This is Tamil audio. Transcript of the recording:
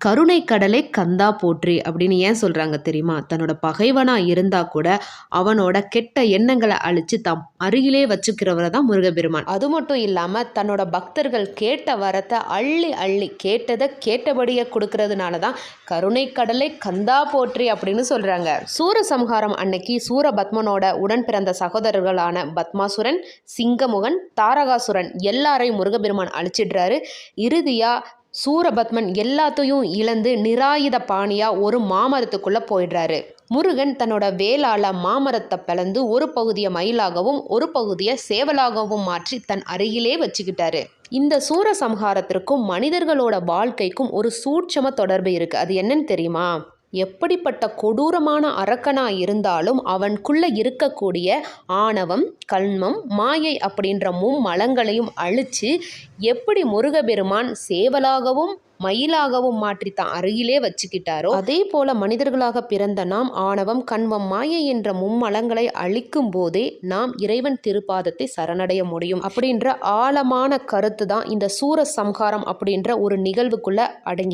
கருணை கடலை கந்தா போற்றி அப்படின்னு ஏன் சொல்கிறாங்க தெரியுமா? தன்னோட பகைவனாக இருந்தால் கூட அவனோட கெட்ட எண்ணங்களை அழித்து தம் அருகிலே வச்சுக்கிறவரை தான் முருகப்பெருமான். அது மட்டும் இல்லாமல் தன்னோட பக்தர்கள் கேட்ட வரத்தை அள்ளி அள்ளி கேட்டதை கேட்டபடியே கொடுக்கறதுனால தான் கருணை கடலை கந்தா போற்றி அப்படின்னு சொல்கிறாங்க. சூரசம்ஹாரம் அன்னைக்கு சூரபத்மனோட உடன் பிறந்த சகோதரர்களான பத்மாசுரன், சிங்கமுகன், தாரகாசுரன் எல்லாரையும் முருகப்பெருமான் அழிச்சிடுறாரு. இறுதியாக சூரபத்மன் எல்லாத்தையும் இழந்து நிராயுத பாணியா ஒரு மாமரத்துக்குள்ள போயிடுறாரு. முருகன் தன்னோட வேலால மாமரத்தை பிளந்து ஒரு பகுதியை மயிலாகவும் ஒரு பகுதியை சேவலாகவும் மாற்றி தன் அருகிலே வச்சுக்கிட்டாரு. இந்த சூரசம்ஹாரத்திற்கும் மனிதர்களோட வாழ்க்கைக்கும் ஒரு சூட்சம தொடர்பு இருக்கு. அது என்னன்னு தெரியுமா? எப்படிப்பட்ட கொடூரமான அரக்கனா இருந்தாலும் அவனுக்குள்ள இருக்கக்கூடிய ஆணவம், கல்மம், மாயை அப்படின்ற மும்மலங்களையும் அழிச்சு எப்படி முருகப்பெருமான் சேவலாகவும் மயிலாகவும் மாற்றி தான் அருகிலே வச்சுக்கிட்டாரோ அதே போல மனிதர்களாக பிறந்த நாம் ஆணவம், கண்வம், மாயை என்ற மும்மலங்களை அழிக்கும் போதே நாம் இறைவன் திருப்பாதத்தை சரணடைய முடியும் அப்படின்ற ஆழமான கருத்து தான் இந்த சூரசம்ஹாரம் அப்படின்ற ஒரு நிகழ்வுக்குள்ள அடங்கி